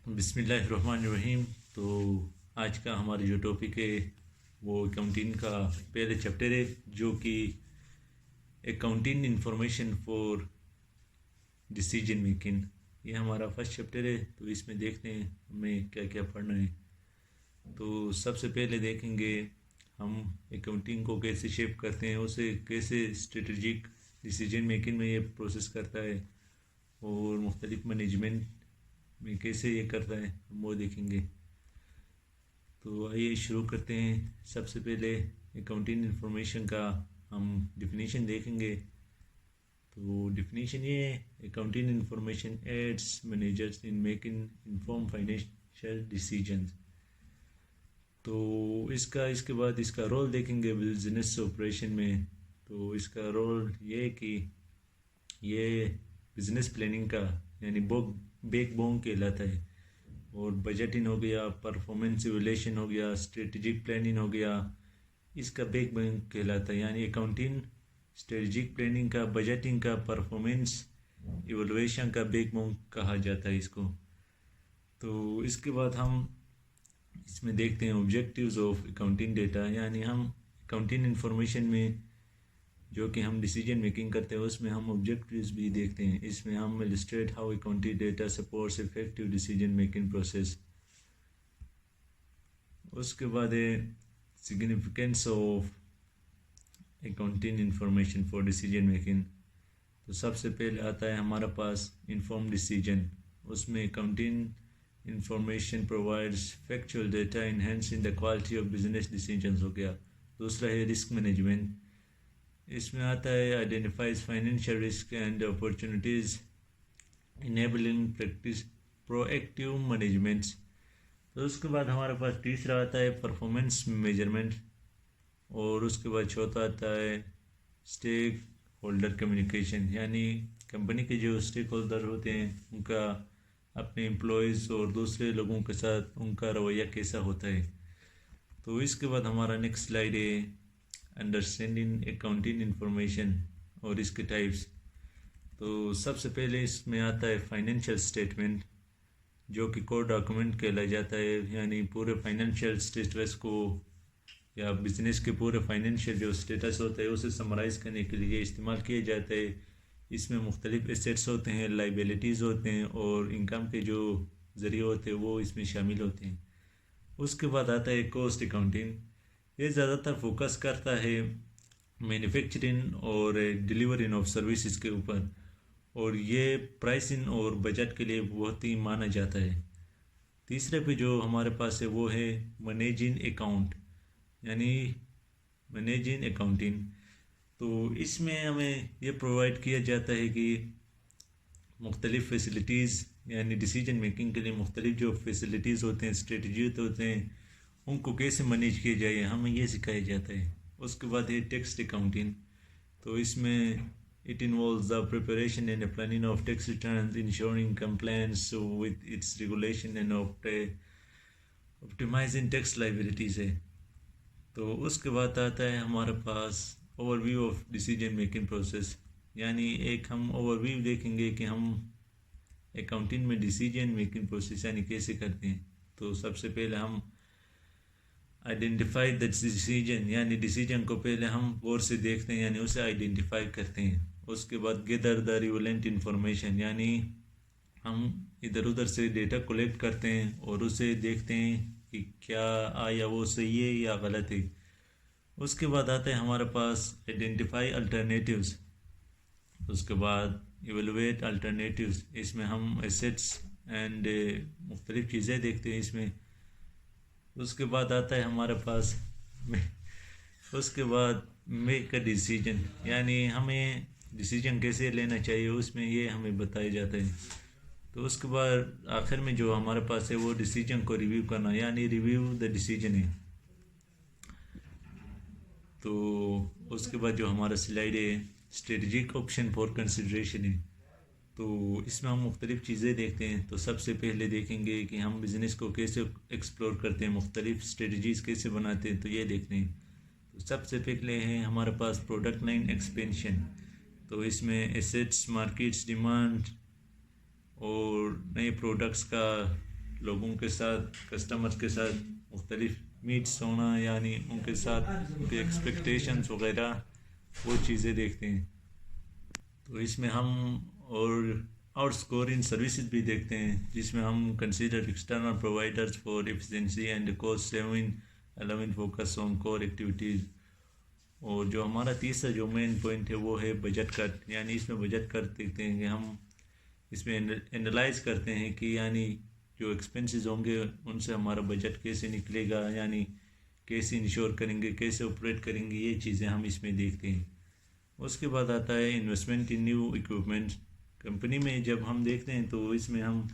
बिस्मिल्लाहिर्रहमानिर्रहीम। तो आज का हमारा जो टॉपिक है वो अकाउंटिंग का पहले चैप्टर है, जो कि accounting information for decision making. ये हमारा फर्स्ट चैप्टर है। तो इसमें देखते हैं हमें क्या क्या पढ़ना है। तो सबसे पहले देखेंगे हम अकाउंटिंग को कैसे शेप करते हैं, उसे कैसे स्ट्रेटजिक डिसीजन मेकिंग में ये प्रोसेस करता है और मुख्तलिफ मैनेजमेंट में कैसे ये करता है, हम वो देखेंगे। तो आइए शुरू करते हैं। सबसे पहले अकाउंटिंग इंफॉर्मेशन का हम डिफिनीशन देखेंगे। तो डिफिनीशन ये है, accounting information aids managers in making inform financial decisions. तो इसके बाद इसका रोल देखेंगे बिजनेस ऑपरेशन में। तो इसका रोल ये है कि ये बिजनेस प्लानिंग का यानी बैकबोन कहलाता है। और बजटिंग हो गया, परफॉर्मेंस इवैल्यूएशन हो गया, स्ट्रेटेजिक प्लानिंग हो गया, इसका बैकबोन कहलाता है। यानी अकाउंटिंग स्ट्रेटेजिक प्लानिंग का, बजटिंग का, परफॉर्मेंस इवैल्यूएशन का बैकबोन कहा जाता है इसको। तो इसके बाद हम इसमें देखते हैं ऑब्जेक्टिव्स ऑफ अकाउंटिंग डेटा। यानी हम अकाउंटिंग इंफॉर्मेशन में जो कि हम डिसीजन मेकिंग करते हैं उसमें हम ऑब्जेक्टिव्स भी देखते हैं। इसमें हम illustrate how accounting data supports effective decision making process. उसके बाद है significance of accounting information for decision making. तो सबसे पहले आता है हमारे पास इन्फॉर्म डिसीजन। उसमें accounting information provides factual data enhancing the quality of business decisions हो गया। दूसरा है रिस्क मैनेजमेंट। इसमें आता है identifies financial risk and opportunities enabling practice proactive managements. तो उसके बाद हमारे पास तीसरा आता है परफॉर्मेंस मेजरमेंट। और उसके बाद चौथा आता है स्टेक होल्डर कम्युनिकेशन। यानी कंपनी के जो स्टेक होल्डर होते हैं उनका अपने एम्प्लॉयज़ और दूसरे लोगों के साथ उनका रवैया कैसा होता है। तो इसके बाद हमारा नेक्स्ट स्लाइड है अंडरस्टैंडिंग अकाउंटिंग इंफॉर्मेशन और इसके टाइप्स। तो सबसे पहले इसमें आता है फाइनेंशियल स्टेटमेंट, जो कि कोर डॉक्यूमेंट कहलाया जाता है। यानी पूरे फाइनेंशियल स्टेटस को या बिजनेस के पूरे फाइनेंशियल जो स्टेटस होता है उसे समराइज़ करने के लिए इस्तेमाल किया जाता है। इसमें मुख्तलिफ एसेट्स होते हैं, लाइबिलिटीज़ होते हैं और इनकम के जो ज़रिए होते हैं वो इसमें शामिल होते हैं। उसके बाद आता है कॉस्ट अकाउंटिंग। ये ज़्यादातर फोकस करता है मैन्युफैक्चरिंग और डिलीवरी ऑफ सर्विसेज के ऊपर, और ये प्राइसिंग और बजट के लिए बहुत ही माना जाता है। तीसरे पे जो हमारे पास है वो है मैनेजिंग अकाउंट, यानी मैनेजिंग अकाउंटिंग। तो इसमें हमें ये प्रोवाइड किया जाता है कि मुख्तलिफ़ फैसिलिटीज़ यानी डिसीजन मेकिंग के लिए मुख्तलिफ जो फैसिलिटीज़ होते हैं, स्ट्रेटजी होते हैं, उनको कैसे मैनेज किया जाए हमें ये सिखाया जाता है। उसके बाद है टेक्स्ट अकाउंटिंग। तो इसमें it involves the preparation and planning of tax returns, ensuring compliance with its regulation and optimizing tax liabilities है। तो उसके बाद आता है हमारे पास overview of decision making process. यानी एक हम ओवरव्यू देखेंगे कि हम अकाउंटिंग में डिसीजन मेकिंग प्रोसेस यानी कैसे करते हैं। तो सबसे पहले हम आइडेंटिफाई द डिसीजन, यानी डिसीजन को पहले हम गौर से देखते हैं, यानी उसे आइडेंटिफाई करते हैं। उसके बाद गेदर द रिलेवेंट इन्फॉर्मेशन, यानी हम इधर उधर से डेटा कलेक्ट करते हैं और उसे देखते हैं कि क्या आया वो सही है या गलत है। उसके बाद आता है हमारे पास आइडेंटिफाई अल्टरनेटिव्स। उसके बाद इवेलुएट अल्टरनेटिव्स। इसमें हम एसेट्स एंड मुख्तलिफ़ चीज़ें देखते हैं इसमें। उसके बाद आता है हमारे पास उसके बाद मेक अ डिसीजन, यानी हमें डिसीजन कैसे लेना चाहिए उसमें ये हमें बताया जाता है। तो उसके बाद आखिर में जो हमारे पास है वो डिसीजन को रिव्यू करना, यानी रिव्यू द डिसीजन है। तो उसके बाद जो हमारा स्लाइड है स्ट्रेटजिक ऑप्शन फॉर कंसिडरेशन है। तो इसमें हम मुख्तलिफ़ चीज़ें देखते हैं। तो सबसे पहले देखेंगे कि हम बिज़नेस को कैसे एक्सप्लोर करते हैं, मुख्तलिफ़ स्ट्रेटजीज़ कैसे बनाते हैं, तो ये देखते हैं। तो सबसे पहले है हमारे पास प्रोडक्ट लाइन एक्सपेंशन। तो इसमें एसेट्स, मार्केट्स, डिमांड और नए प्रोडक्ट्स का लोगों के साथ, कस्टमर्स के साथ मुख्तलिफ मीट्स होना, यानी उनके साथ उनके एक्सपेक्टेशंस वगैरह वो चीज़ें देखते हैं। तो इसमें हम और स्कोर इन सर्विसेज भी देखते हैं, जिसमें हम consider external providers for efficiency and cost saving, allowing focus on core activities. और जो हमारा तीसरा जो मेन पॉइंट है वो है बजट कट, यानी इसमें बजट कट देखते हैं कि हम इसमें एनालाइज करते हैं कि यानी जो एक्सपेंसेस होंगे उनसे हमारा बजट कैसे निकलेगा, यानी कैसे इंश्योर करेंगे, कैसे ऑपरेट करेंगे, ये चीज़ें हम इसमें देखते हैं। उसके बाद आता है इन्वेस्टमेंट इन न्यू इक्विपमेंट। कंपनी में जब हम देखते हैं तो इसमें हम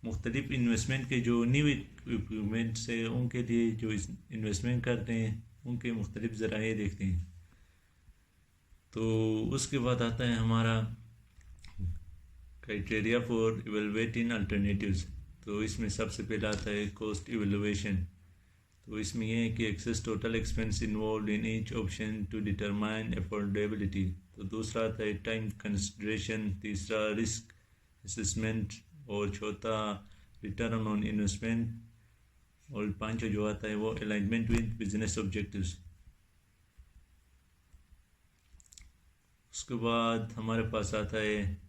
मुख्तलिफ इन्वेस्टमेंट के जो न्यू इक्विपमेंट्स है उनके लिए जो इन्वेस्टमेंट करते हैं उनके मुख्तलिफ ज़राए देखते हैं। तो उसके बाद आता है हमारा क्राइटेरिया फॉर इवेलुएटिंग अल्टरनेटिव्स। तो इसमें सबसे पहला आता है कॉस्ट इवेलुएशन। तो इसमें यह है कि excess total expense involve in each option to determine affordability. तो दूसरा आता है टाइम कंसिडरेशन, तीसरा रिस्क असेसमेंट, और चौथा रिटर्न ऑन इन्वेस्टमेंट, और पांचवा जो आता है वो अलाइनमेंट विद बिजनेस ऑब्जेक्टिव्स। उसके बाद हमारे पास आता है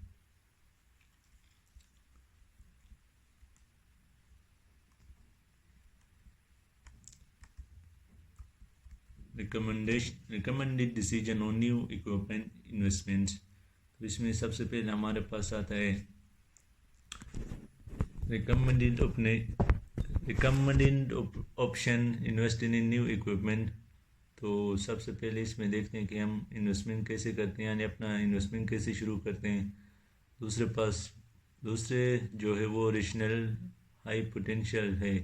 recommended decision on new equipment investments. तो इसमें सबसे पहले हमारे पास आता है recommended option investing in new equipment. तो सबसे पहले इसमें देखते हैं कि हम इन्वेस्टमेंट कैसे करते हैं, यानी अपना इन्वेस्टमेंट कैसे शुरू करते हैं। दूसरे जो है वो रेशनल हाई पोटेंशियल है,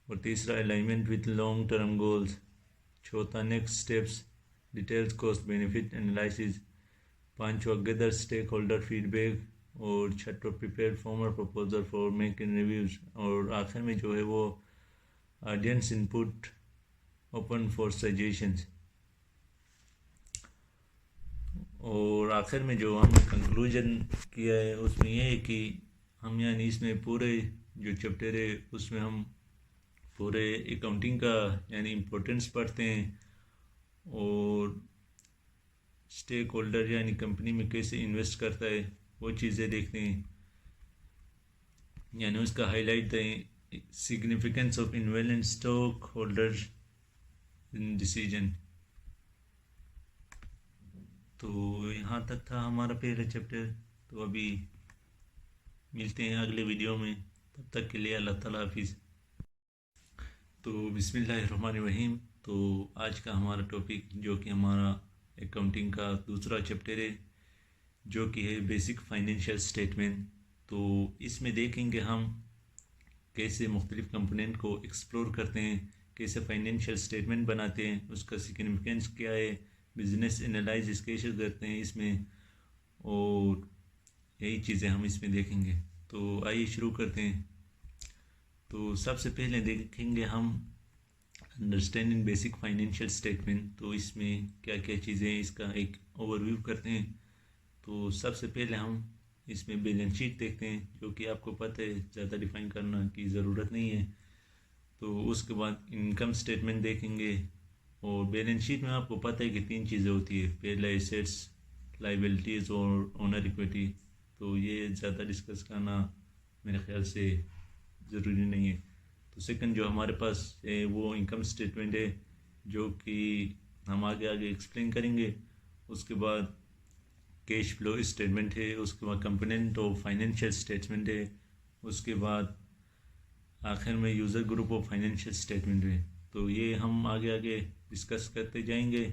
और तीसरा alignment with long term goals, चौथा next steps, details cost benefit analysis, पांचवा गैदर स्टेक होल्डर फीडबैक, और छठवा prepare formal proposal for making reviews, और आखिर में जो है वो audience input open for suggestions. और आखिर में जो हमने कंक्लूजन किया है उसमें यह है कि हम यानी इसमें पूरे जो चैप्टर है उसमें हम पूरे अकाउंटिंग का यानी इम्पोर्टेंस पढ़ते हैं, और स्टेक होल्डर यानी कंपनी में कैसे इन्वेस्ट करता है वो चीज़ें देखते हैं, यानी उसका हाईलाइट दें significance of involving stakeholder in decision. तो यहाँ तक था हमारा पहला चैप्टर। तो अभी मिलते हैं अगले वीडियो में, तब तक के लिए अल्लाह ताला हाफिज़। तो बिस्मिल्लाहिर्रहमानिर्रहीम। तो आज का हमारा टॉपिक जो कि हमारा अकाउंटिंग का दूसरा चैप्टर है, जो कि है बेसिक फाइनेंशियल स्टेटमेंट। तो इसमें देखेंगे हम कैसे मुख्तलिफ कंपोनेंट को एक्सप्लोर करते हैं, कैसे फाइनेंशियल स्टेटमेंट बनाते हैं, उसका सिग्निफिकेंस क्या है, बिजनेस एनालिसिस कैसे करते हैं इसमें, और यही चीज़ें हम इसमें देखेंगे। तो आइए शुरू करते हैं। तो सबसे पहले देखेंगे हम अंडरस्टैंडिंग बेसिक फाइनेंशियल स्टेटमेंट। तो इसमें क्या क्या चीज़ें, इसका एक ओवरव्यू करते हैं। तो सबसे पहले हम इसमें बैलेंस शीट देखते हैं, जो कि आपको पता है ज़्यादा डिफाइन करना की ज़रूरत नहीं है। तो उसके बाद इनकम स्टेटमेंट देखेंगे, और बैलेंस शीट में आपको पता है कि तीन चीज़ें होती है, पहला एसेट्स, लाइबिलिटीज़ और ओनर इक्विटी। तो ये ज़्यादा डिस्कस करना मेरे ख्याल से ज़रूरी नहीं है। तो सेकंड जो हमारे पास है वो इनकम स्टेटमेंट है, जो कि हम आगे आगे एक्सप्लेन करेंगे। उसके बाद कैश फ्लो स्टेटमेंट है, उसके बाद कंपोनेंट ऑफ फाइनेंशियल स्टेटमेंट है, उसके बाद आखिर में user group of financial statement है। तो ये हम आगे आगे डिस्कस करते जाएंगे।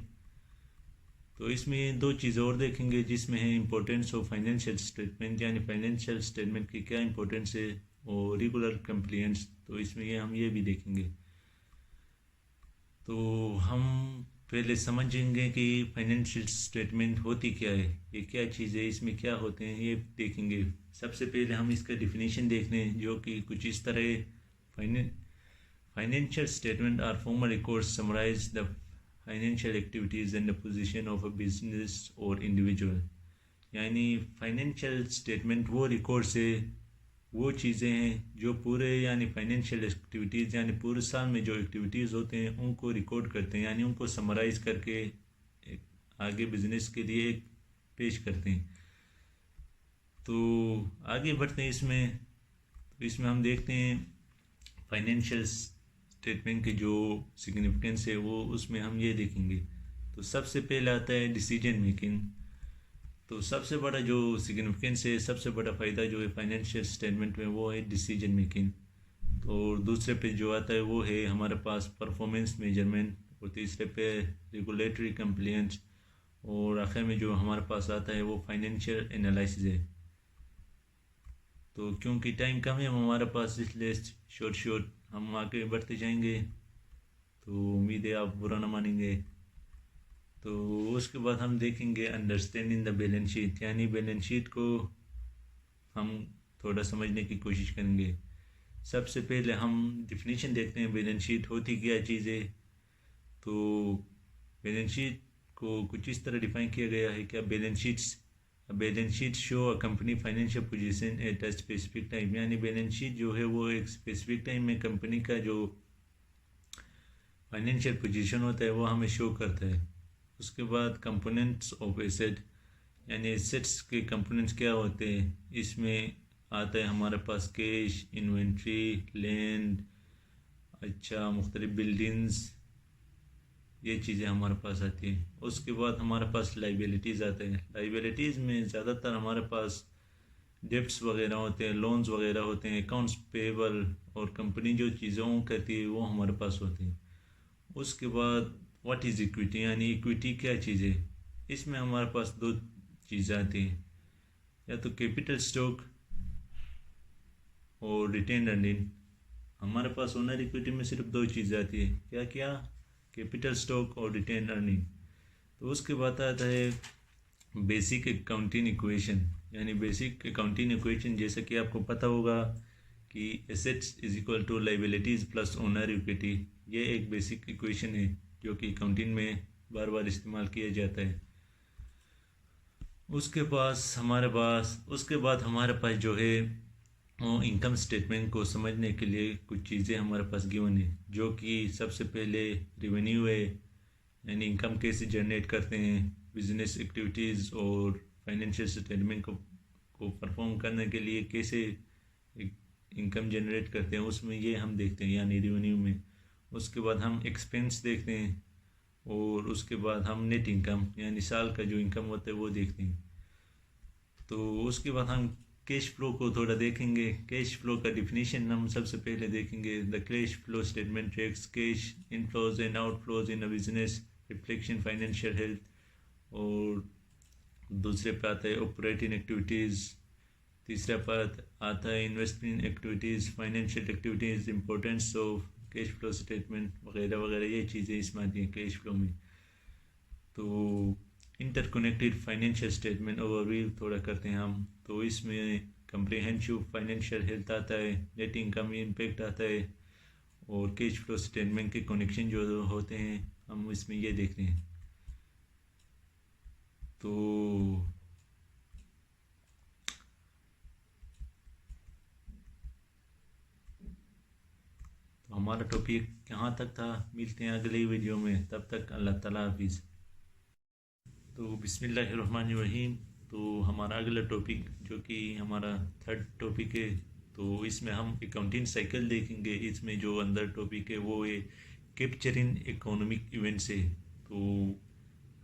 तो इसमें दो चीज़ और देखेंगे, जिसमें है इम्पोर्टेंस ऑफ फाइनेंशियल स्टेटमेंट, यानी फाइनेंशियल स्टेटमेंट की क्या इम्पोर्टेंस है, और रेगुलर कंप्लायंस। तो इसमें ये भी देखेंगे। तो हम पहले समझेंगे कि फाइनेंशियल स्टेटमेंट होती क्या है, ये क्या चीज़ है, इसमें क्या होते हैं, ये देखेंगे। सबसे पहले हम इसका डिफिनीशन देख लें, जो कि कुछ इस तरह है। Financial statement are formal records summarise the financial activities and the position of a business और इंडिविजुअल। यानी फाइनेंशियल स्टेटमेंट वो रिकॉर्ड्स है वो चीज़ें हैं जो पूरे यानी फाइनेंशियल एक्टिविटीज़ यानी पूरे साल में जो एक्टिविटीज़ होते हैं उनको रिकॉर्ड करते हैं, यानी उनको समराइज़ करके एक आगे बिजनेस के लिए एक पेश करते हैं। तो आगे बढ़ते हैं इसमें। तो इसमें हम देखते हैं फाइनेंशियल स्टेटमेंट की जो सिग्निफिकेंस है वो उसमें हम ये देखेंगे। तो सबसे पहले आता है डिसीजन मेकिंग। तो सबसे बड़ा जो सिग्निफिकेंस है, सबसे बड़ा फ़ायदा जो है फाइनेंशियल स्टेटमेंट में वो है डिसीजन मेकिंग। और दूसरे पे जो आता है वो है हमारे पास परफॉर्मेंस मेजरमेंट, और तीसरे पे रेगुलेटरी कंप्लायंस, और आखिर में जो हमारे पास आता है वो फाइनेंशियल एनालिसिस है। तो क्योंकि टाइम कम है हमारे पास, इसलिए शॉर्ट हम आगे बढ़ते जाएंगे। तो उम्मीद है आप बुरा ना मानेंगे। तो उसके बाद हम देखेंगे अंडरस्टैंडिंग द बैलेंस शीट, यानी बैलेंस शीट को हम थोड़ा समझने की कोशिश करेंगे। सबसे पहले हम डिफिनीशन देखते हैं बैलेंस शीट होती क्या चीज़ है। तो बैलेंस शीट को कुछ इस तरह डिफाइन किया गया है कि balance sheet show a company financial position at a specific time, यानी बैलेंस शीट जो है वो एक स्पेसिफिक टाइम में कंपनी का जो फाइनेंशियल पोजीशन होता है वो हमें शो करता है। उसके बाद कंपोनेंट्स ऑफ एसेट, यानी एसेट्स के कंपोनेंट्स क्या होते हैं, इसमें आता है हमारे पास कैश, इन्वेंट्री, लैंड, अच्छा मुख्तलिफ बिल्डिंग्स, ये चीज़ें हमारे पास आती हैं। उसके बाद हमारे पास लाइबिलिटीज़ आते हैं। लाइबिलिटीज़ में ज़्यादातर हमारे पास डेब्ट्स वगैरह होते हैं, लोन्स वगैरह होते हैं, अकाउंट्स पेबल, और कंपनी जो चीज़ों करती है वो हमारे पास होती हैं। उसके बाद व्हाट इज़ इक्विटी, यानी इक्विटी क्या चीज़ है। इसमें हमारे पास दो चीज़ें आती हैं, या तो कैपिटल स्टॉक और रिटेन अर्निंग। हमारे पास ओनर इक्विटी में सिर्फ दो चीज़ें आती है, क्या क्या, कैपिटल स्टॉक और रिटेन अर्निंग। तो उसके बाद आता है बेसिक अकाउंटिंग इक्वेशन, यानी बेसिक अकाउंटिंग इक्वेशन जैसा कि आपको पता होगा कि assets is equal to liabilities plus owner equity. ये एक बेसिक इक्वेशन है जो कि अकाउंटिंग में बार बार इस्तेमाल किया जाता है। उसके बाद हमारे पास जो है इनकम स्टेटमेंट को समझने के लिए कुछ चीज़ें हमारे पास गिवन है, जो कि सबसे पहले रेवेन्यू है, यानी इनकम कैसे जनरेट करते हैं बिजनेस एक्टिविटीज़, और फाइनेंशियल स्टेटमेंट को परफॉर्म करने के लिए कैसे इनकम जनरेट करते हैं, उसमें ये हम देखते हैं यानी रेवेन्यू में। उसके बाद हम एक्सपेंस देखते हैं, और उसके बाद हम नेट इनकम यानी साल का जो इनकम होता है वो देखते हैं। तो उसके बाद हम कैश फ्लो को थोड़ा देखेंगे। कैश फ्लो का डिफिनीशन हम सबसे पहले देखेंगे। The cash flow statement tracks cash inflows and outflows in a business, reflection financial health. और दूसरे पे आता है ऑपरेटिंग एक्टिविटीज़। तीसरा पार्ट आता है investment activities, financial activities, importance of cash flow statement वगैरह वगैरह, ये चीज़ें इसमें आती हैं कैश फ्लो में। तो इंटरकनेक्टेड फाइनेंशियल स्टेटमेंट ओवरव्यू थोड़ा करते हैं हम। तो इसमें कंप्रिहेंसिव फाइनेंशियल हेल्थ आता है, नेट इनकम इम्पेक्ट आता है, और कैश फ्लो स्टेटमेंट के कनेक्शन जो होते हैं हम इसमें ये देखते हैं। तो हमारा टॉपिक यहाँ तक था। मिलते हैं अगले वीडियो में, तब तक अल्लाह ताला हाफिज़। तो बिस्मिल्लाहिर्रहमानिर्रहीम। तो हमारा अगला टॉपिक जो कि हमारा थर्ड टॉपिक है, तो इसमें हम अकाउंटिंग साइकिल देखेंगे। इसमें जो अंदर टॉपिक है वो है कैप्चरिंग इकोनॉमिक इवेंट्स है। तो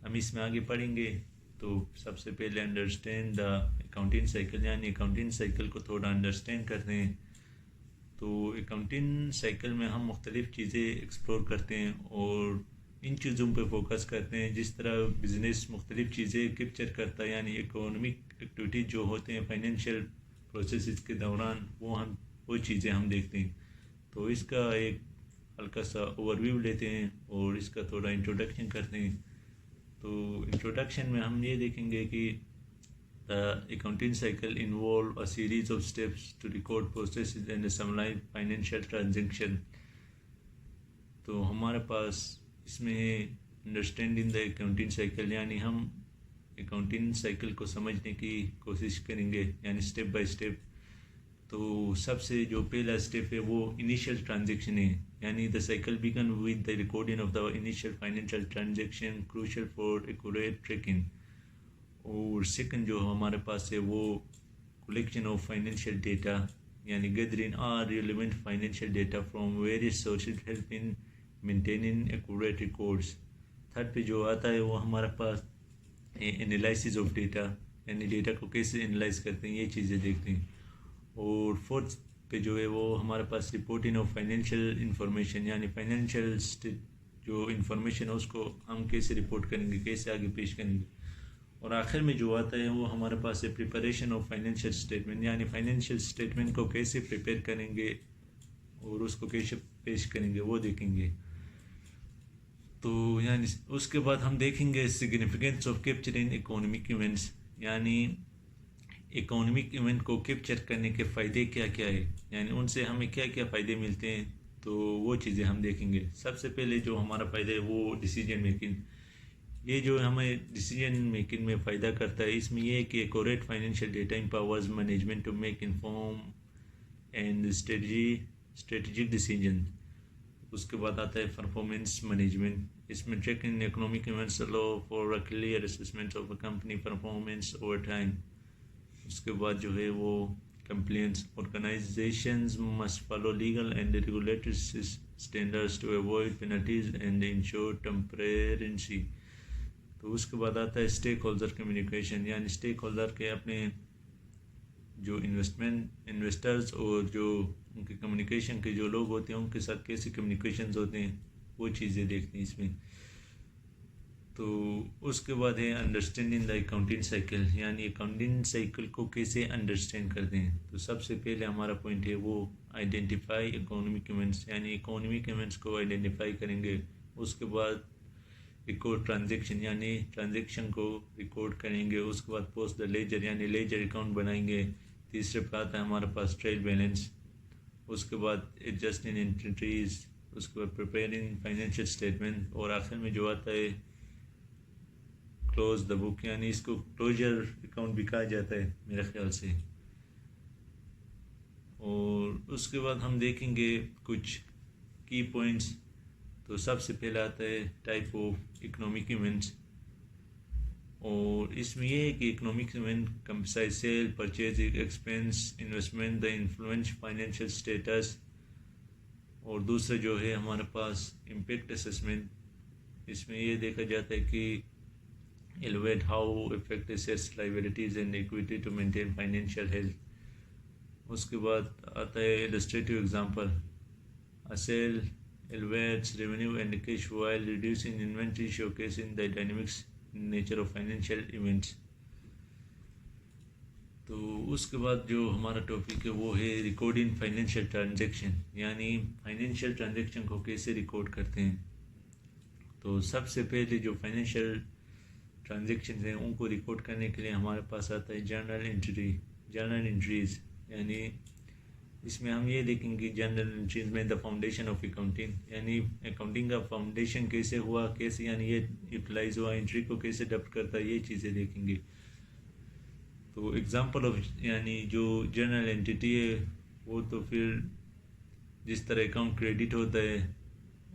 हम इसमें आगे पढ़ेंगे। तो सबसे पहले अंडरस्टैंड द अकाउंटिंग साइकिल, यानी अकाउंटिंग साइकिल को थोड़ा अंडरस्टैंड करते हैं। तो अकाउंटिंग साइकिल में हम मुख्तलिफ़ चीज़ें एक्सप्लोर करते हैं और इन चीज़ों पे फोकस करते हैं। जिस तरह बिज़नेस मुख्तलिफ़ चीज़ें कैप्चर करता है, यानी इकोनॉमिक एक्टिविटीज़ जो होते हैं फाइनेंशियल प्रोसेस के दौरान, वो चीज़ें हम देखते हैं। तो इसका एक हल्का सा ओवरव्यू लेते हैं और इसका थोड़ा इंट्रोडक्शन करते हैं। तो इंट्रोडक्शन में हम ये देखेंगे कि the accounting cycle involve a series of steps to record processes and summarize financial transaction। तो हमारे पास इसमें है अंडरस्टैंडिंग द अकाउंटिंग साइकिल, यानी हम अकाउंटिंग साइकिल को समझने की कोशिश करेंगे, यानी स्टेप बाय स्टेप। तो सबसे जो पहला स्टेप है वो इनिशियल ट्रांजेक्शन है, यानी the cycle begin with the recording of the initial financial transaction crucial for accurate tracking. और सेकंड जो हमारे पास है वो कलेक्शन ऑफ फाइनेंशियल डेटा, यानी gathering are relevant financial data from various sources help in maintaining accurate records. Third पे जो आता है वो हमारे पास एनालिसिस ऑफ डेटा, यानी डेटा को कैसे एनालाइज करते हैं ये चीज़ें देखते हैं। और फोर्थ पे जो है वो हमारे पास रिपोर्टिंग ऑफ फाइनेंशियल इंफॉर्मेशन, यानी फाइनेंशियल जो इंफॉर्मेशन है उसको हम कैसे रिपोर्ट करेंगे, कैसे आगे पेश करेंगे। और आखिर में जो आता है वो हमारे पास है प्रिपरेशन ऑफ फाइनेंशियल स्टेटमेंट, यानी फाइनेंशियल स्टेटमेंट को कैसे प्रिपेयर करेंगे और उसको कैसे पेश करेंगे वो देखेंगे। तो यानी उसके बाद हम देखेंगे significance of capturing economic events, यानी इकोनॉमिक इवेंट को कैप्चर करने के फ़ायदे क्या क्या है, यानी उनसे हमें क्या क्या फ़ायदे मिलते हैं, तो वो चीज़ें हम देखेंगे। सबसे पहले जो हमारा फ़ायदा है वो डिसीजन मेकिंग। ये जो हमें डिसीजन मेकिंग में फ़ायदा करता है इसमें यह है कि accurate financial data empowers management to make inform and strategic decision. उसके बाद आता है परफॉर्मेंस मैनेजमेंट, इसमें tracking economic events allow for a clear assessment of a company performance over time. उसके बाद जो है वो complaints, organisations must follow legal and regulatory standards to avoid penalties and ensure transparency. तो उसके बाद आता है स्टेक होल्डर कम्युनिकेशन, यानी स्टेक होल्डर के अपने जो इन्वेस्टर्स और जो उनके कम्युनिकेशन के जो लोग होते हैं उनके साथ कैसे कम्युनिकेशंस होते हैं वो चीज़ें देखते हैं इसमें। तो उसके बाद है अंडरस्टैंडिंग द अकाउंटिंग साइकिल, यानी अकाउंटिंग साइकिल को कैसे अंडरस्टैंड करते हैं। तो सबसे पहले हमारा पॉइंट है वो आइडेंटिफाई इकोनॉमिक इवेंट्स, यानी इकोनॉमिक इवेंट्स को आइडेंटिफाई करेंगे। उसके बाद रिकॉर्ड ट्रांजेक्शन, यानी ट्रांजेक्शन को रिकॉर्ड करेंगे। उसके बाद पोस्ट द लेजर, यानी लेजर अकाउंट बनाएंगे। तीसरे पे आता है हमारे पास ट्रायल बैलेंस। उसके बाद एडजस्टिंग एंट्रीज, उसके बाद प्रिपेयरिंग फाइनेंशियल स्टेटमेंट, और आखिर में जो आता है क्लोज द बुक, यानी इसको क्लोजर अकाउंट भी कहा जाता है मेरे ख्याल से। और उसके बाद हम देखेंगे कुछ की पॉइंट्स। तो सबसे पहला आता है टाइप ऑफ इकोनॉमिक इवेंट्स, और इसमें यह है कि economic event comprise sale, purchase, expense, investment, the influence financial status. और दूसरा जो है हमारे पास इम्पैक्ट असेसमेंट, इसमें ये देखा जाता है कि evaluate how affect assets, liabilities and equity to maintain financial health। उसके बाद आता है illustrative example, a sale elevates revenue and cash while reducing inventory, showcasing the dynamics nature of financial events। तो उसके बाद जो हमारा टॉपिक है वो है रिकॉर्डिंग फाइनेंशियल ट्रांजेक्शन, यानी फाइनेंशियल ट्रांजेक्शन को कैसे रिकॉर्ड करते हैं। तो सबसे पहले जो फाइनेंशियल ट्रांजेक्शन हैं उनको रिकॉर्ड करने के लिए हमारे पास आता है जर्नल एंट्रीज, यानी इसमें हम ये देखेंगे जर्नल एंट्रीज में द फाउंडेशन ऑफ अकाउंटिंग, यानी अकाउंटिंग का फाउंडेशन कैसे हुआ, कैसे यानी ये यूटिलाइज हुआ, एंट्री को कैसे अडॉप्ट करता है, ये चीज़ें देखेंगे। तो एग्जांपल ऑफ यानी जो जर्नल एंटिटी है वो तो फिर जिस तरह अकाउंट क्रेडिट होता है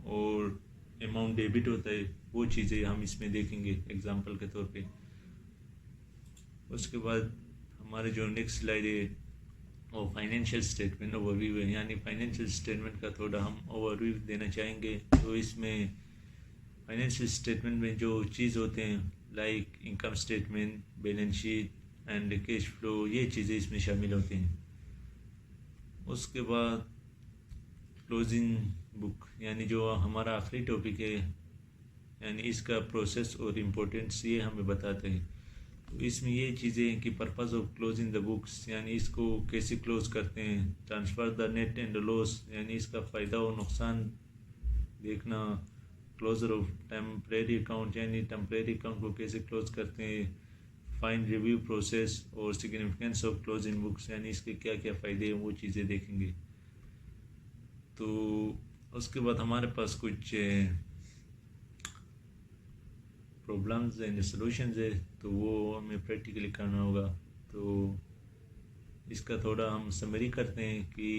और अमाउंट डेबिट होता है वो चीज़ें हम इसमें देखेंगे एग्जांपल के तौर पे। उसके बाद हमारे जो नेक्स्ट स्लाइड है वो फाइनेंशियल स्टेटमेंट ओवरव्यू है, यानी फाइनेंशियल स्टेटमेंट का थोड़ा हम ओवरव्यू देना चाहेंगे। तो इसमें फाइनेंशियल स्टेटमेंट में जो चीज़ होते हैं like income statement, balance sheet and cash flow, ये चीज़ें इसमें शामिल होती हैं। उसके बाद क्लोजिंग बुक, यानी जो हमारा आखिरी टॉपिक है, यानी इसका प्रोसेस और इम्पोर्टेंस ये हमें बताते हैं। तो इसमें ये चीज़ें हैं कि purpose of closing the books, यानी इसको कैसे क्लोज करते हैं। Transfer the net and loss, यानी इसका फ़ायदा और नुकसान देखना। क्लोजर ऑफ टेम्परेरी अकाउंट, यानी टेम्परेरी अकाउंट को कैसे क्लोज करते हैं। फाइन रिव्यू प्रोसेस और सिग्निफिकेंस ऑफ क्लोजिंग बुक्स, यानी इसके क्या क्या फ़ायदे हैं वो चीज़ें देखेंगे। तो उसके बाद हमारे पास कुछ प्रॉब्लम्स एंड सॉल्यूशंस है, तो वो हमें प्रैक्टिकली करना होगा। तो इसका थोड़ा हम समरी करते हैं कि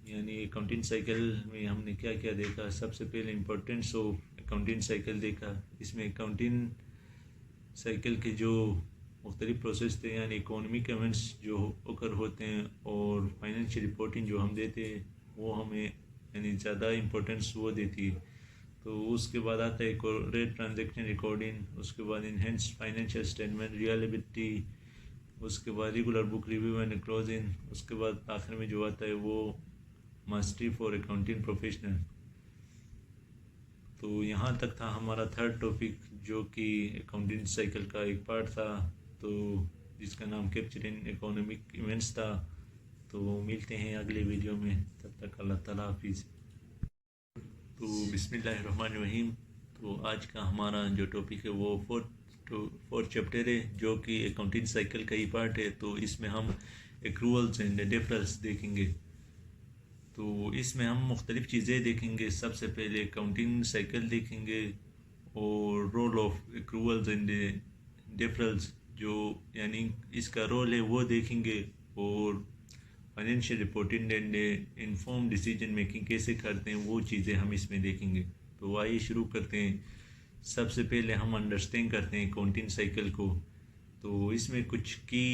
यानी अकाउंटिंग साइकिल में हमने क्या क्या देखा। सबसे पहले इम्पोर्टेंस ऑफ अकाउंटिंग साइकिल देखा। इसमें अकाउंटिंग साइकिल के जो मुख्तलिफ प्रोसेस थे, यानी इकोनॉमिक इवेंट्स जो ओकर होते हैं और फाइनेंशियल रिपोर्टिंग जो हम देते हैं वो हमें यानी ज़्यादा इम्पोर्टेंस वो देती है। तो उसके बाद आता है कॉर्पोरेट ट्रांजैक्शन रिकॉर्डिंग, उसके बाद इनहेंस फाइनेंशियल स्टेटमेंट रियलिबिलिटी, उसके बाद regular book review and closing, उसके बाद आखिर में जो आता है वो मास्टरी फॉर अकाउंटिंग प्रोफेशनल। तो यहाँ तक था हमारा थर्ड टॉपिक जो कि अकाउंटिंग साइकिल का एक पार्ट था, तो जिसका नाम कैप्चरिंग इकोनॉमिक इवेंट्स था। तो मिलते हैं अगले वीडियो में, तब तक अल्लाह ताला हाफिज़। तो बिस्मिल्लाहिर्रहमानिर्रहीम। तो आज का हमारा जो टॉपिक है वो फोर्थ चैप्टर है जो कि अकाउंटिंग साइकिल का ही पार्ट है। तो इसमें हम एक्रूअल्स एंड डिफरेंस देखेंगे। तो इसमें हम मुख्तलिफ़ चीज़ें देखेंगे। सबसे पहले अकाउंटिंग साइकिल देखेंगे और रोल ऑफ एक्रूअल्स एंड डिफरेंस जो यानी इसका रोल है वो देखेंगे, और financial reporting and inform decision making कैसे करते हैं वो चीज़ें हम इसमें देखेंगे। तो आइए शुरू करते हैं। सबसे पहले हम अंडरस्टैंड करते हैं अकाउंटिंग साइकिल को। तो इसमें कुछ की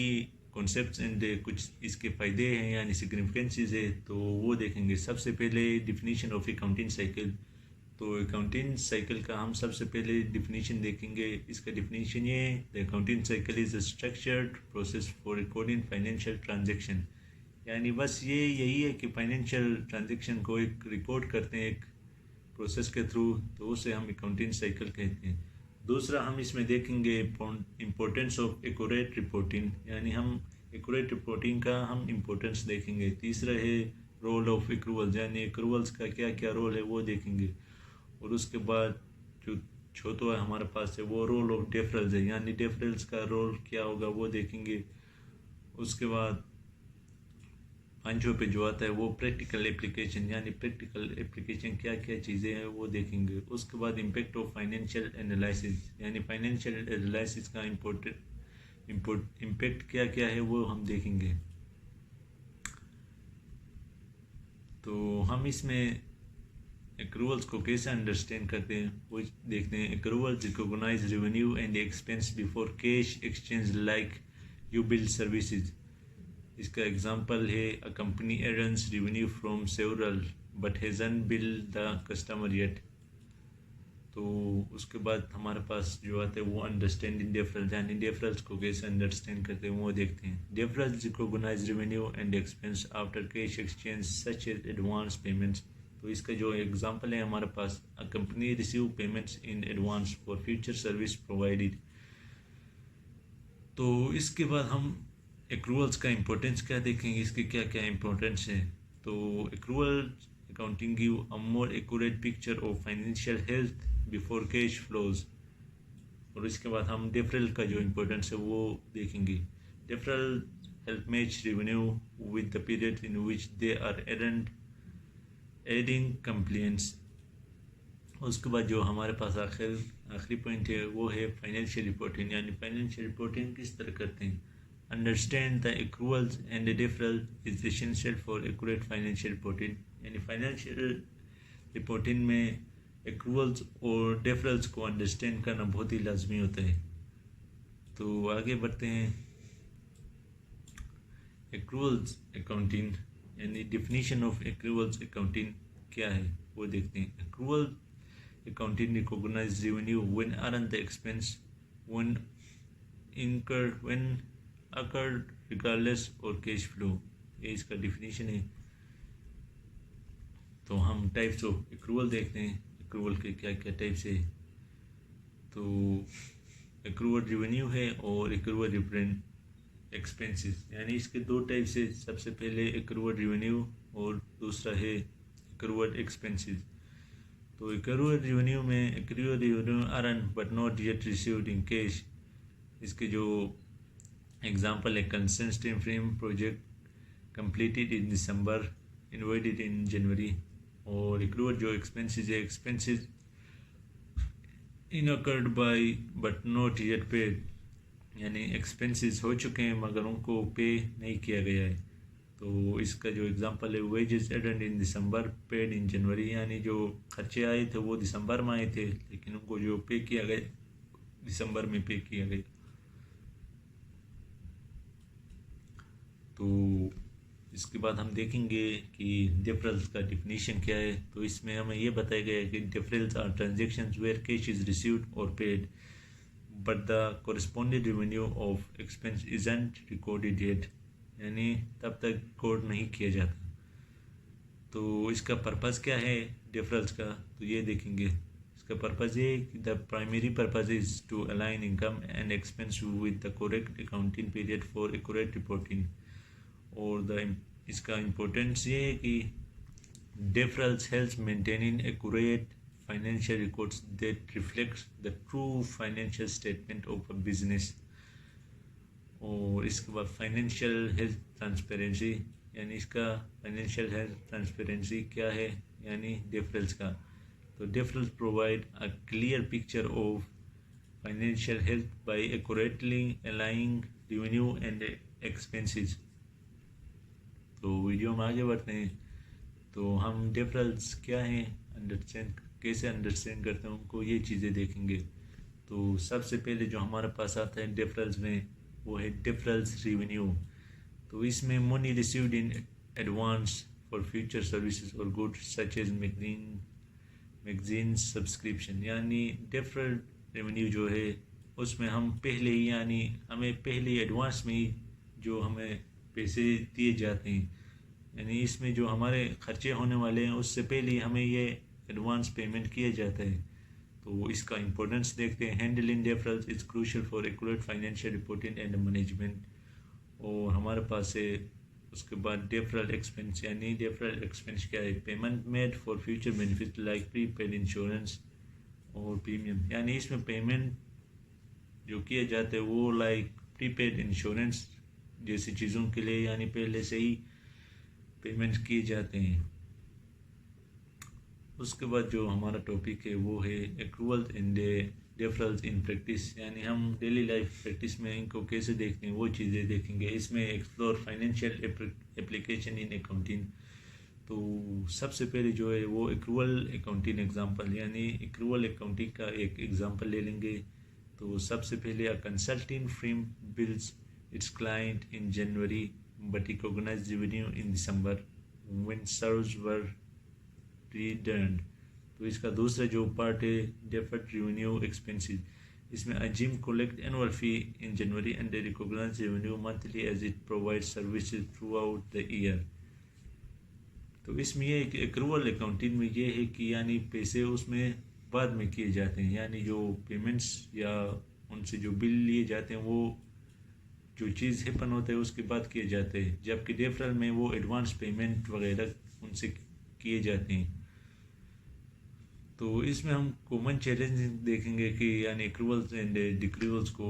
कॉन्सेप्ट्स एंड कुछ इसके फ़ायदे हैं यानी सिग्निफिकेंसेस है, तो वो देखेंगे। सबसे पहले डिफिनीशन ऑफ अकाउंटिंग साइकिल। तो अकाउंटिंग साइकिल का हम सबसे पहले डिफिनीशन देखेंगे। इसका डिफिनीशन ये है, the accounting cycle is a structured process for recording financial transaction. यानी बस यही है कि फाइनेंशियल ट्रांजेक्शन को एक रिकॉर्ड करते हैं एक प्रोसेस के थ्रू, तो उसे हम अकाउंटिंग साइकिल कहते हैं। दूसरा हम इसमें देखेंगे इम्पोर्टेंस ऑफ एक्यूरेट रिपोर्टिंग, यानी हम एक्यूरेट रिपोर्टिंग का हम इम्पोर्टेंस देखेंगे। तीसरा है रोल ऑफ एक्रूवल्स, यानी एक्रूवल्स का क्या क्या रोल है वो देखेंगे। और उसके बाद जो चौथा हमारे पास है वो रोल ऑफ डिफरेंस है, यानी डिफरेंस का रोल क्या होगा वो देखेंगे। उसके बाद पांचों पे जो आता है वो प्रैक्टिकल एप्लीकेशन, यानी प्रैक्टिकल एप्लीकेशन क्या क्या चीज़ें हैं वो देखेंगे। उसके बाद इम्पेक्ट ऑफ फाइनेंशियल एनालिसिस, यानी फाइनेंशियल एनालिसिस का इम्पेक्ट क्या क्या है वो हम देखेंगे। तो हम इसमें एक्रूवल्स को कैसे अंडरस्टैंड करते हैं वो देखते हैं। Accruals recognize revenue and expense before cash exchange like you bill services. इसका एग्जांपल है, a company earns revenue from several but hasn't bill the customer yet. तो उसके बाद हमारे पास जो आता है वो अंडरस्टैंडिंग डिफरेंस, यानी डिफरेंस को कैसे अंडरस्टैंड करते हैं वो देखते हैं। Difference recognize revenue and expense after cash exchange such as advance payments. तो इसका जो एग्जांपल है हमारे पास, a company receive payments in advance for future service provided. तो इसके बाद हम एक्रूवल्स का इम्पोर्टेंस क्या देखेंगे, इसके क्या क्या इम्पोर्टेंस है। तो accrual accounting give a more accurate picture of financial health before cash flows. और इसके बाद हम डिफरल का जो इम्पोर्टेंस है वो देखेंगे। Deferral help match revenue with the period in which they are adding complaints. उसके बाद जो हमारे पास आखिरी पॉइंट है वो है फाइनेंशियल रिपोर्टिंग, यानी फाइनेंशियल रिपोर्टिंग किस तरह करते हैं। Understand the accruals and the deferral is essential for accurate financial reporting, यानी फाइनेंशियल रिपोर्टिंग में एक्रूवल्स और डिफरल्स को अंडरस्टैंड करना बहुत ही लाजमी होता है। तो आगे बढ़ते हैं। एक्रूवल्स अकाउंटिंग यानी डिफिनीशन ऑफ एक्रूवल्स अकाउंटिंग क्या है वो देखते हैं। Accrual accounting recognize revenue when earned the expense when occurred regardless और cash flow, ये इसका डिफिनीशन है। तो हम टाइप्स ऑफ एक्रूवल देखते हैं, एक्रूवल के क्या क्या टाइप्स है। तो एक्रूवल रेवेन्यू है और एक्रूवल रिफरेंट एक्सपेंसेस, यानी इसके दो टाइप्स है। सबसे पहले एक्रूवल रेवेन्यू और दूसरा है एक्रूवल एक्सपेंसेस। तो एक्रूवल रेवेन्यू में accrual revenue earned but not yet received in cash. इसके जो एग्जांपल है, consent stream frame project completed in December invoiced in January. और एक्रूवल जो एक्सपेंसेस है, expenses incurred by but not yet paid, यानी expenses हो चुके हैं मगर उनको पे नहीं किया गया है। तो इसका जो एग्जांपल है, wages earned in December paid in January, यानी जो खर्चे आए थे वो दिसंबर में आए थे लेकिन उनको जो पे किया गया दिसंबर में पे किया गया। तो इसके बाद हम देखेंगे कि डिफरल्स का डिफिनीशन क्या है। तो इसमें हमें ये बताया गया है कि deferrals are transactions where cash is received और paid but the corresponding revenue of expense isn't recorded yet, यानी तब तक रिकॉर्ड नहीं किया जाता। तो इसका पर्पज़ क्या है डिफरल्स का, तो ये देखेंगे। इसका पर्पज़ ये कि the primary purpose is to align income and expense with the correct accounting period for accurate reporting. और इसका इम्पोर्टेंस ये है कि deferrals helps maintaining accurate financial records that reflects the true financial statement of a business। और इसके बाद financial health transparency, यानी इसका फाइनेंशियल हेल्थ ट्रांसपेरेंसी क्या है, यानी डिफरल्स का। तो deferrals provide a clear picture of financial health by accurately aligning revenue and expenses. तो वीडियो में आगे बढ़ते हैं। तो हम डिफरल्स क्या है कैसे अंडरस्टैंड करते हैं उनको, ये चीज़ें देखेंगे। तो सबसे पहले जो हमारे पास आता है डिफरल्स में वो है डिफरल्स रेवेन्यू। तो इसमें money received in advance for future services और goods such as magazine subscription, यानी डिफरल रेवेन्यू जो है उसमें हम पहले ही, यानी हमें पहले एडवांस में ही जो हमें पैसे दिए जाते हैं, यानी इसमें जो हमारे खर्चे होने वाले हैं उससे पहले ही हमें ये एडवांस पेमेंट किया जाता है। तो इसका इम्पोर्टेंस देखते हैं। Handling deferrals is crucial for accurate financial reporting and management. और हमारे पास है उसके बाद डिफरल एक्सपेंस, यानी डिफरल एक्सपेंस क्या है, payment made for future benefit like prepaid insurance और प्रीमियम, यानी इसमें पेमेंट जो किया जाता है वो लाइक प्रीपेड इंश्योरेंस जैसी चीज़ों के लिए, यानी पहले से ही पेमेंट किए जाते हैं। उसके बाद जो हमारा टॉपिक है वो है एक्रूवल्स एंड डिफरल्स इन प्रैक्टिस, यानी हम डेली लाइफ प्रैक्टिस में इनको कैसे देखते हैं वो चीज़ें देखेंगे। इसमें explore financial application in accounting. तो सबसे पहले जो है वो एक्रूवल अकाउंटिंग एग्जांपल, यानी एक्रूवल अकाउंटिंग का एक एग्जांपल ले लेंगे। तो सबसे पहले a consulting firm bills its client in January but recognise revenue in December when serves were return. तो इसका दूसरा जो पार्ट है डेफर्ड रेवेन्यू एक्सपेंसेस, इसमें a gym collect annual fee in January and recognize revenue monthly as it provide services throughout the year. तो इसमें ये accrual accounting में ये है कि यानी पैसे उसमें बाद में किए जाते हैं, यानी जो पेमेंट्स या उनसे जो बिल लिए जाते हैं वो जो चीज़ हैपन होता है उसके बाद किए जाते हैं, जबकि डिफरल में वो एडवांस पेमेंट वगैरह उनसे किए जाते हैं। तो इसमें हम कॉमन चैलेंज देखेंगे कि यानी एक्रूवल्स एंड डिक्रूवल्स को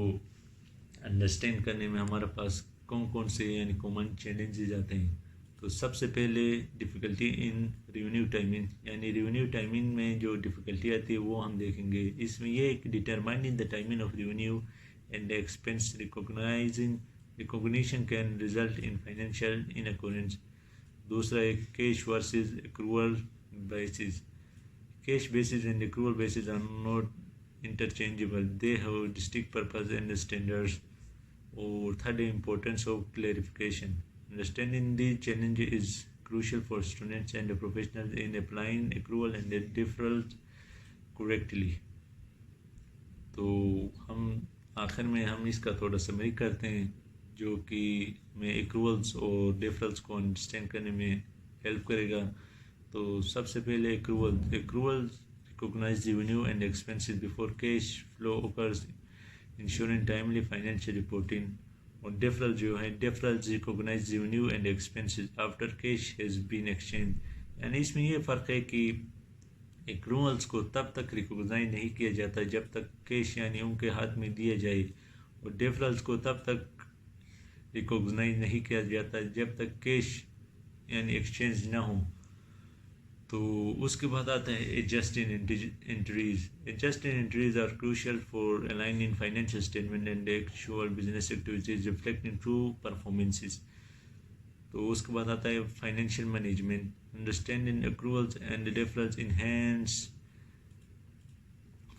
अंडरस्टैंड करने में हमारे पास कौन कौन से यानी कॉमन चैलेंजेस आते हैं। तो सबसे पहले डिफ़िकल्टी इन रेवेन्यू टाइमिंग, यानी रेवेन्यू टाइमिंग में जो डिफ़िकल्टी आती है वो हम देखेंगे। इसमें ये एक determining the timing of revenue and expense recognition can result in financial inaccuracies. दूसरा एक cash versus accrual basis. Cash basis and accrual basis are not interchangeable. They have distinct purpose and standards. Or third, importance of clarification. Understanding these challenges is crucial for students and professionals in applying accrual and deferral correctly. तो हम आखिर में हम इसका थोड़ा summary करते हैं जो कि मैं एक्रूवल्स और डिफरल्स को अंडरस्टैंड करने में हेल्प करेगा। तो सबसे पहले accrual recognize revenue and expenses before cash flow occurs ensuring timely financial reporting. और डिफरल जो है deferrals recognize revenue and expenses after cash has been exchange, यानी इसमें ये फ़र्क है कि एक्रूवल्स को तब तक रिकॉग्नाइज नहीं किया जाता जब तक कैश यानी उनके हाथ में दिया जाए, और डिफरल्स को तब तक रिकॉग्नाइज नहीं किया जाता जब तक कैश यानी एक्सचेंज ना हो। तो उसके बाद आता है adjusting entries. Adjusting entries are crucial for aligning financial statement and actual business activities reflecting true performances. तो उसके बाद आता है financial management, understanding accruals and difference enhance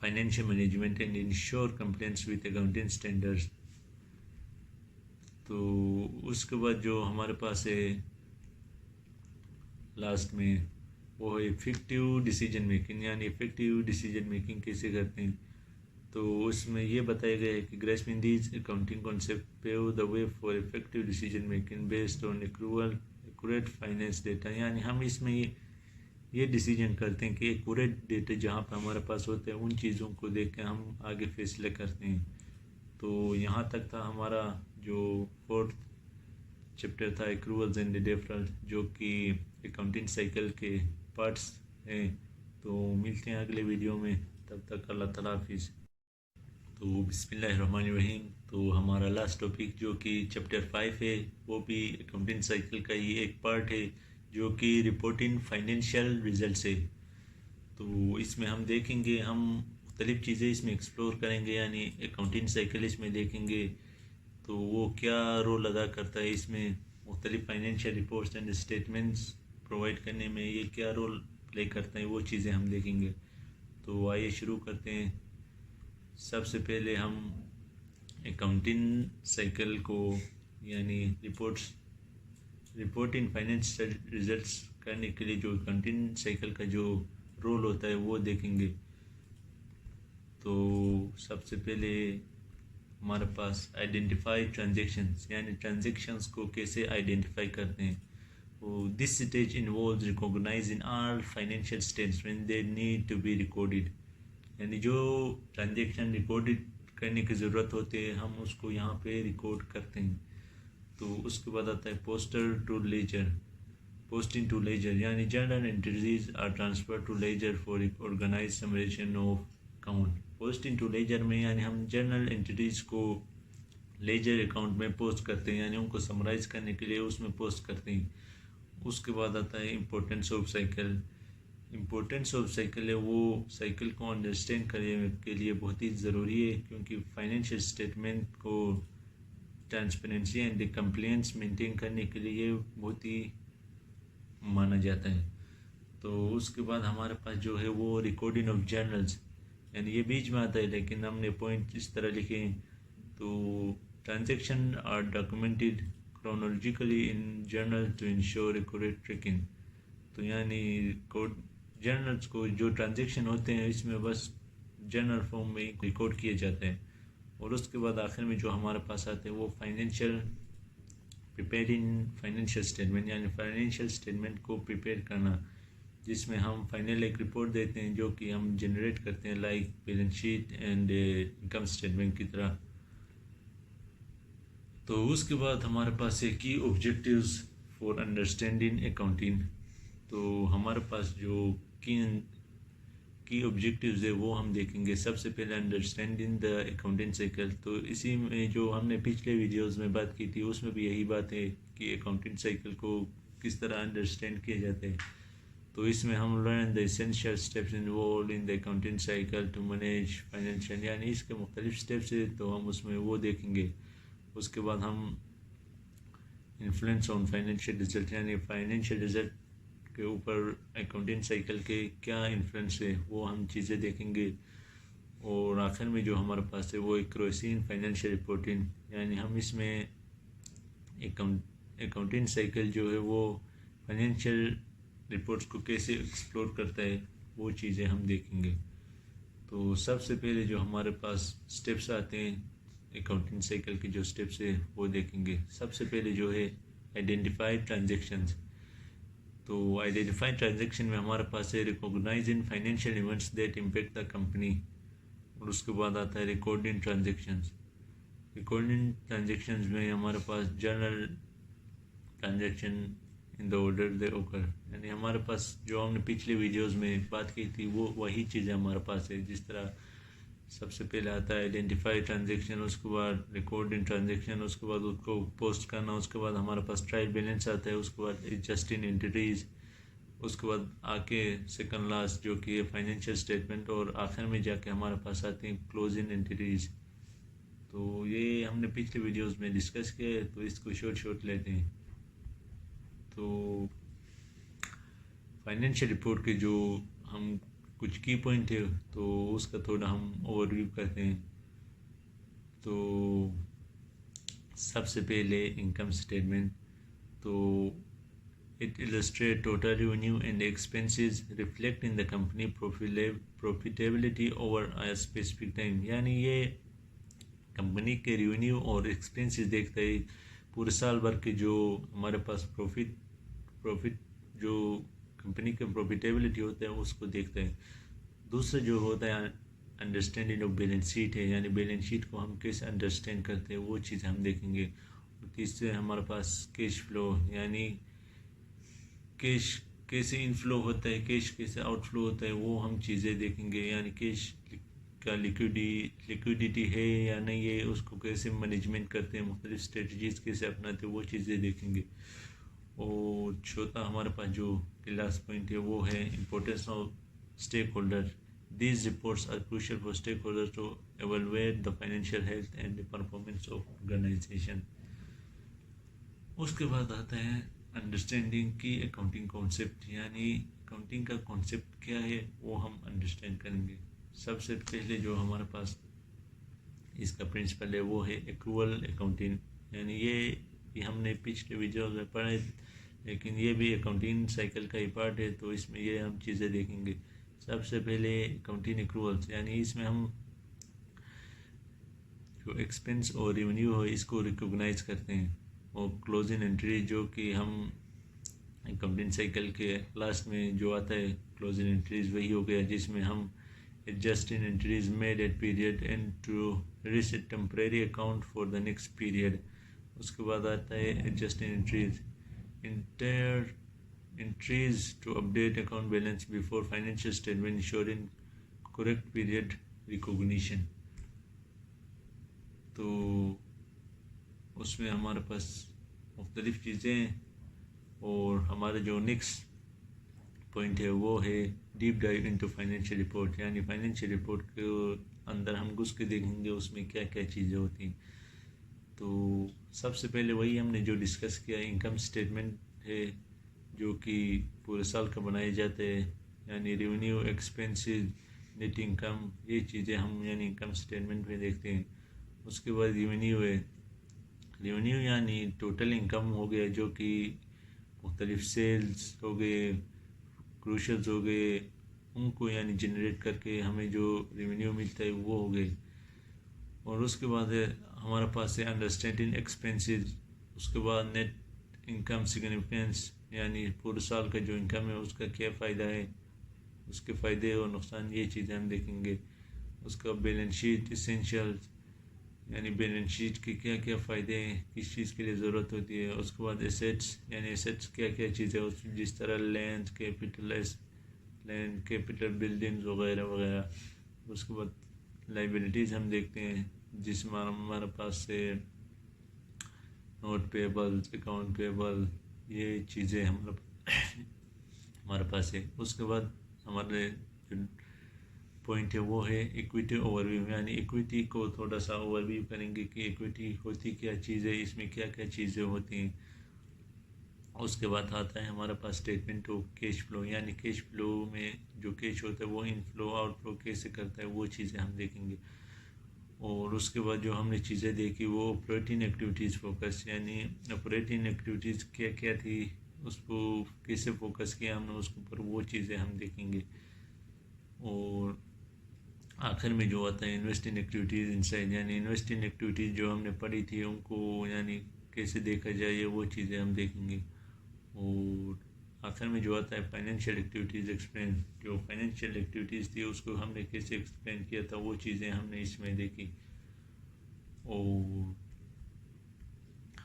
financial management and ensure compliance with accounting standards. तो उसके बाद जो हमारे पास है लास्ट में वो है इफेक्टिव डिसीजन मेकिंग, यानी इफेक्टिव डिसीजन मेकिंग कैसे करते हैं। तो उसमें ये बताया गया है कि grasping these accounting concept pave the way for effective decision making based on accurate finance data. यानी हम इसमें ये डिसीजन करते हैं कि एक्यूरेट डेटा जहाँ पर हमारे पास होते हैं उन चीज़ों को देख के हम आगे फैसले करते हैं। तो यहाँ तक था हमारा जो 4th चैप्टर था एक्रूअल्स एंड डिफरेंस, जो कि अकाउंटिंग साइकिल के पार्ट्स हैं। तो मिलते हैं अगले वीडियो में, तब तक अल्लाह ताला हाफिज़। तो बिस्मिल्लाहिर्रहमानिर्रहीम। तो हमारा लास्ट टॉपिक जो कि चैप्टर 5 है वो भी अकाउंटिंग साइकिल का ही एक पार्ट है, जो कि रिपोर्टिंग फाइनेंशियल रिजल्ट्स है। तो इसमें हम देखेंगे, हम मुख्तलिफ़ चीज़ें इसमें एक्सप्लोर करेंगे, यानी अकाउंटिंग साइकिल इसमें देखेंगे तो वो क्या रोल अदा करता है, इसमें मुख्तलिफ़ financial reports and statements provide करने में ये क्या रोल प्ले करता है, वो चीज़ें हम देखेंगे। तो आइए शुरू करते हैं। सबसे पहले हम अकाउंटिंग साइकिल को यानी रिपोर्टिंग फाइनेंशियल रिजल्ट्स करने के लिए जो अकाउंटिंग साइकिल का जो रोल होता है वो देखेंगे। तो सबसे पहले हमारे पास आइडेंटिफाई ट्रांजैक्शंस, यानी ट्रांजैक्शंस को कैसे आइडेंटिफाई करते हैं। This stage involves recognising all financial statements they need to be recorded. यानी जो ट्रांजैक्शन रिकॉर्डेड करने की ज़रूरत होती है हम उसको यहाँ पे रिकॉर्ड करते हैं। तो उसके बाद आता है पोस्टिंग टू लेजर, यानी journal entries are transfer to ledger for organise summarisation of account. Posting to ledger में यानी हम जर्नल एंट्रीज को लेजर अकाउंट में पोस्ट करते हैं, यानी उनको समराइज करने के लिए उसमें पोस्ट करते हैं। उसके बाद आता है importance of cycle. Importance of cycle है वो साइकिल को अंडरस्टैंड करने के लिए बहुत ही ज़रूरी है, क्योंकि फाइनेंशियल स्टेटमेंट को ट्रांसपेरेंसी एंड कंप्लायंस मेंटेन करने के लिए ये बहुत ही माना जाता है। तो उसके बाद हमारे पास जो है वो रिकॉर्डिंग ऑफ जर्नल्स, यानी ये बीच में आता है लेकिन हमने पॉइंट इस तरह लिखे हैं। तो transaction are documented chronologically in journal to ensure accurate tracking. तो यानी जर्नल्स को जो ट्रांजैक्शन होते हैं इसमें बस जर्नल फॉर्म में रिकॉर्ड किए जाते हैं। और उसके बाद आखिर में जो हमारे पास आते हैं वो प्रिपेयरिंग फाइनेंशियल स्टेटमेंट, यानी फाइनेंशियल स्टेटमेंट को प्रिपेयर करना, जिसमें हम फाइनल एक रिपोर्ट देते हैं जो कि हम जनरेट करते हैं like balance sheet and income statement की तरह। तो उसके बाद हमारे पास है की ऑब्जेक्टिव्स फॉर अंडरस्टैंडिंग अकाउंटिंग। तो हमारे पास जो की ऑब्जेक्टिव्स है वो हम देखेंगे। सबसे पहले अंडरस्टैंडिंग द अकाउंटिंग साइकिल। तो इसी में जो हमने पिछले वीडियोस में बात की थी उसमें भी यही बात है कि अकाउंटिंग साइकिल को किस तरह अंडरस्टैंड किया जाता है। तो इसमें हम learn the essential steps involve in the accounting cycle to manage financial, यानी इसके मुख्तलिफ स्टेप्स है तो हम उसमें वो देखेंगे। उसके बाद हम इन्फ्लुएंस ऑन फाइनेंशियल रिजल्ट, यानी फाइनेंशियल रिजल्ट के ऊपर अकाउंटिंग साइकिल के क्या इन्फ्लुएंस है वो हम चीज़ें देखेंगे। और आखिर में जो हमारे पास है वो एक्यूरेसी इन फाइनेंशियल रिपोर्टिंग, यानी हम इसमें अकाउंटिंग साइकिल जो है वो फाइनेंशियल रिपोर्ट्स को कैसे एक्सप्लोर करता है वो चीज़ें हम देखेंगे। तो सबसे पहले जो हमारे पास स्टेप्स आते हैं अकाउंटिंग साइकिल के जो स्टेप्स है वो देखेंगे। सबसे पहले जो है आइडेंटिफाई ट्रांजैक्शंस। तो आइडेंटिफाई ट्रांजैक्शन में हमारे पास है recognising financial events that impact the company. और उसके बाद आता है रिकॉर्डिंग ट्रांजैक्शंस। रिकॉर्डिंग ट्रांजैक्शंस में हमारे पास journal transaction in the order they occur, यानी हमारे पास जो हमने पिछले वीडियोस में बात की थी वो वही चीज़ें हमारे पास है। जिस तरह सबसे पहले आता है आइडेंटिफाई ट्रांजैक्शन, उसके बाद रिकॉर्डिंग ट्रांजैक्शन, उसके बाद उसको पोस्ट करना, उसके बाद हमारे पास ट्रायल बैलेंस आता है, उसके बाद एडजस्टिंग एंटिटीज, उसके बाद आके सेकंड लास्ट जो कि है फाइनेंशियल स्टेटमेंट, और आखिर में जाके हमारे पास आते हैं क्लोजिंग एंटिटीज। तो ये हमने पिछले वीडियोस में डिस्कस किया है, तो इसको शॉर्ट लेते हैं। तो फाइनेंशियल रिपोर्ट के जो हम कुछ की पॉइंट है तो उसका थोड़ा हम ओवरव्यू करते हैं। तो सबसे पहले इनकम स्टेटमेंट। तो it illustrates total revenue and expenses reflecting the company profitability over a specific time। यानी ये कंपनी के रेवेन्यू और एक्सपेंसेस देखता है पूरे साल भर के जो हमारे पास प्रॉफिट जो कंपनी का प्रॉफिटेबिलिटी होता है उसको देखता है। दूसरा जो होता है अंडरस्टैंडिंग ऑफ बैलेंस शीट है, यानी बैलेंस शीट को हम कैसे अंडरस्टैंड करते हैं वो चीज़ हम देखेंगे। और तीसरे हमारे पास कैश फ्लो, यानी कैश कैसे इनफ्लो होता है, कैश कैसे आउटफ्लो होता है वो हम चीज़ें देखेंगे। यानी कैश का लिक्विडिटी है या नहीं है, उसको कैसे मैनेजमेंट करते हैं, मुख्तलिफ स्ट्रेटजीज कैसे अपनाते हैं वो चीज़ें देखेंगे। और चौथा हमारे पास जो लास्ट पॉइंट है वो है importance of stakeholder. These reports are crucial for stakeholders to evaluate the financial health and the performance of organization। उसके बाद आता है अंडरस्टैंडिंग की अकाउंटिंग कॉन्सेप्ट, यानी अकाउंटिंग का कॉन्सेप्ट क्या है वो हम अंडरस्टैंड करेंगे। सबसे पहले जो हमारे पास इसका प्रिंसिपल है वो है एक्रूअल अकाउंटिंग, यानी ये हमने पिछले वीडियो में पढ़ा है, लेकिन ये भी अकाउंटिंग साइकिल का ही पार्ट है, तो इसमें ये हम चीज़ें देखेंगे। सबसे पहले अकाउंटिंग एक्रूअल्स, यानी इसमें हम जो एक्सपेंस और रेवेन्यू हो इसको रिकॉग्नाइज करते हैं। और क्लोजिंग एंट्री जो कि हम अकाउंटिंग साइकिल के लास्ट में जो आता है क्लोजिंग एंट्रीज वही हो गया, जिसमें हम adjusting entries made at period end to reset temporary account for the next period। उसके बाद आता है adjusting entries to update account balance before financial statement ensuring correct period recognition। तो उसमें हमारे पास मुख्तलिफ चीज़ें हैं। और हमारा जो नेक्स्ट पॉइंट है वो है deep dive into financial report, यानी फाइनेंशियल रिपोर्ट के अंदर हम घुस के देखेंगे उसमें क्या क्या चीज़ें होती हैं। तो सबसे पहले वही हमने जो डिस्कस किया इनकम स्टेटमेंट है जो कि पूरे साल का बनाए जाते हैं, यानी रेवेन्यू एक्सपेंसेस नेट इनकम ये चीज़ें हम यानी इनकम स्टेटमेंट में देखते हैं। उसके बाद रेवेन्यू है, रेवेन्यू यानी टोटल इनकम हो गया जो कि मुख्तलिफ सेल्स हो गए, क्रूशल्स हो गए, उनको यानी जनरेट करके हमें जो रेवेन्यू मिलता है वो हो गए। और उसके बाद है हमारे पास है अंडरस्टैंडिंग एक्सपेंसेस। उसके बाद नेट इनकम सिग्निफिकेंस, यानी पूरे साल का जो इनकम है उसका क्या फ़ायदा है, उसके फ़ायदे और नुकसान ये चीज़ें हम देखेंगे। उसका बैलेंस शीट इसेंशियल्स, यानी बैलेंस शीट के क्या क्या फ़ायदे हैं, किस चीज़ के लिए ज़रूरत होती है। उसके बाद एसेट्स, यानी एसेट्स क्या क्या चीज़ें उसमें, जिस तरह लैंड कैपिटल बिल्डिंग्स वगैरह वगैरह। उसके बाद लाइबिलिटीज़ हम देखते हैं जिसमें हमारे पास से नोट पेबल, अकाउंट पेबल ये चीज़ें हमारे पास है। उसके बाद हमारे जो पॉइंट है वो है इक्विटी ओवरव्यू, यानी इक्विटी को थोड़ा सा ओवरव्यू करेंगे कि इक्विटी होती क्या चीज़ है, इसमें क्या क्या चीज़ें होती हैं। उसके बाद आता है हमारे पास स्टेटमेंट ऑफ कैश फ्लो, यानी कैश फ्लो में जो कैश होता है वो इनफ्लो आउटफ्लो कैसे करता है वो चीज़ें हम देखेंगे। और उसके बाद जो हमने चीज़ें देखी वो ऑपरेटिंग एक्टिविटीज़ फोकस, यानी ऑपरेटिंग एक्टिविटीज़ क्या क्या थी उसको कैसे फोकस किया हमने उसके ऊपर वो चीज़ें हम देखेंगे। और आखिर में जो आता है इन्वेस्टिंग एक्टिविटीज़ इनसाइड, यानी इन्वेस्टिंग एक्टिविटीज़ जो हमने पढ़ी थी उनको यानी कैसे देखा जाए वो चीज़ें हम देखेंगे। और आखिर में जो आता है फाइनेंशियल एक्टिविटीज़ एक्सप्लेन, जो फाइनेंशियल एक्टिविटीज़ थी उसको हमने कैसे एक्सप्लेन किया था वो चीज़ें हमने इसमें देखी। और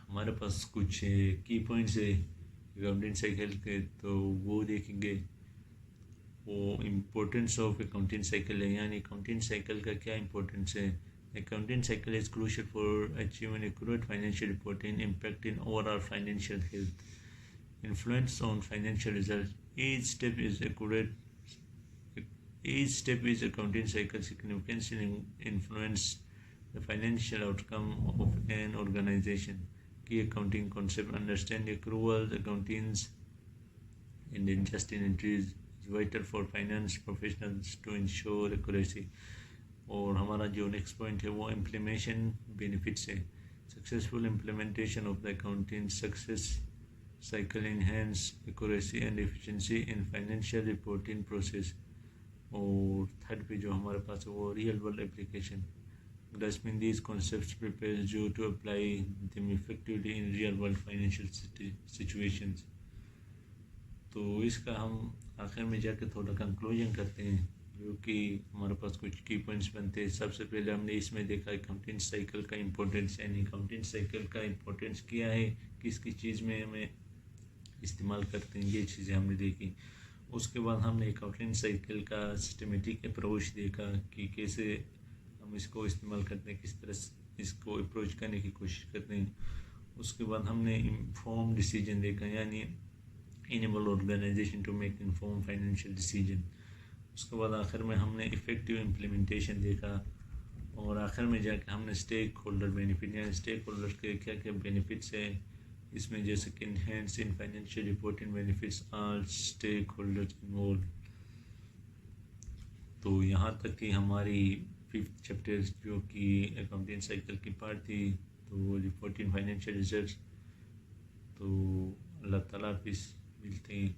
हमारे पास कुछ की पॉइंट्स है अकाउंटिंग साइकिल के, तो वो देखेंगे। वो इम्पोर्टेंस ऑफ अकाउंटिंग साइकिल है, यानी अकाउंटिंग साइकिल का क्या इम्पोर्टेंस है। Accounting cycle is crucial for achieving accurate financial reporting impact in overall financial health, influence on financial results. Each step is accurate. Each step is accounting cycle significantly influence the financial outcome of an organization. Key accounting concept: understand accruals, accountings, and adjusting entries is vital for finance professionals to ensure accuracy. और हमारा जो next point है वो implementation benefits है. Successful implementation of the accounting success cycle enhance accuracy and efficiency in financial reporting process. और third पे जो हमारे पास है वो real world application. Grasping these concepts prepares you to apply them effectively in real world financial situations. तो इसका हम आखिर में जाकर थोड़ा कंक्लूजन करते हैं, जो कि हमारे पास कुछ की पॉइंट्स बनते हैं. सबसे पहले हमने इसमें देखा अकाउंटिंग साइकिल का इम्पोर्टेंस, यानी अकाउंटिंग साइकिल का इम्पोर्टेंस क्या है, किस किस चीज़ में हमें इस्तेमाल करते हैं, ये चीज़ें हमने देखी. उसके बाद हमने अकाउंटिंग साइकिल का सिस्टमेटिक अप्रोच देखा कि कैसे हम इसको इस्तेमाल करते हैं, किस तरह इसको अप्रोच करने की कोशिश करते हैं. उसके बाद हमने इन्फॉर्म डिसीजन देखा, यानी enable organization to make informed financial decision. उसके बाद आखिर में हमने इफ़ेक्टिव इम्प्लीमेंटेशन देखा, और आखिर में जाकर हमने स्टेक होल्डर बेनिफिट, यानी स्टेक होल्डर के क्या क्या बेनिफिट्स हैं इसमें, जैसे कि enhance in financial reporting benefits all stakeholders involve. तो यहाँ तक कि हमारी 5th चैप्टर जो कि अकाउंटिंग साइकिल की पार्ट थी, तो रिपोर्टिंग फाइनेंशियल रिजल्ट्स. तो अल्लाह ताला हाफिज़, मिलते हैं.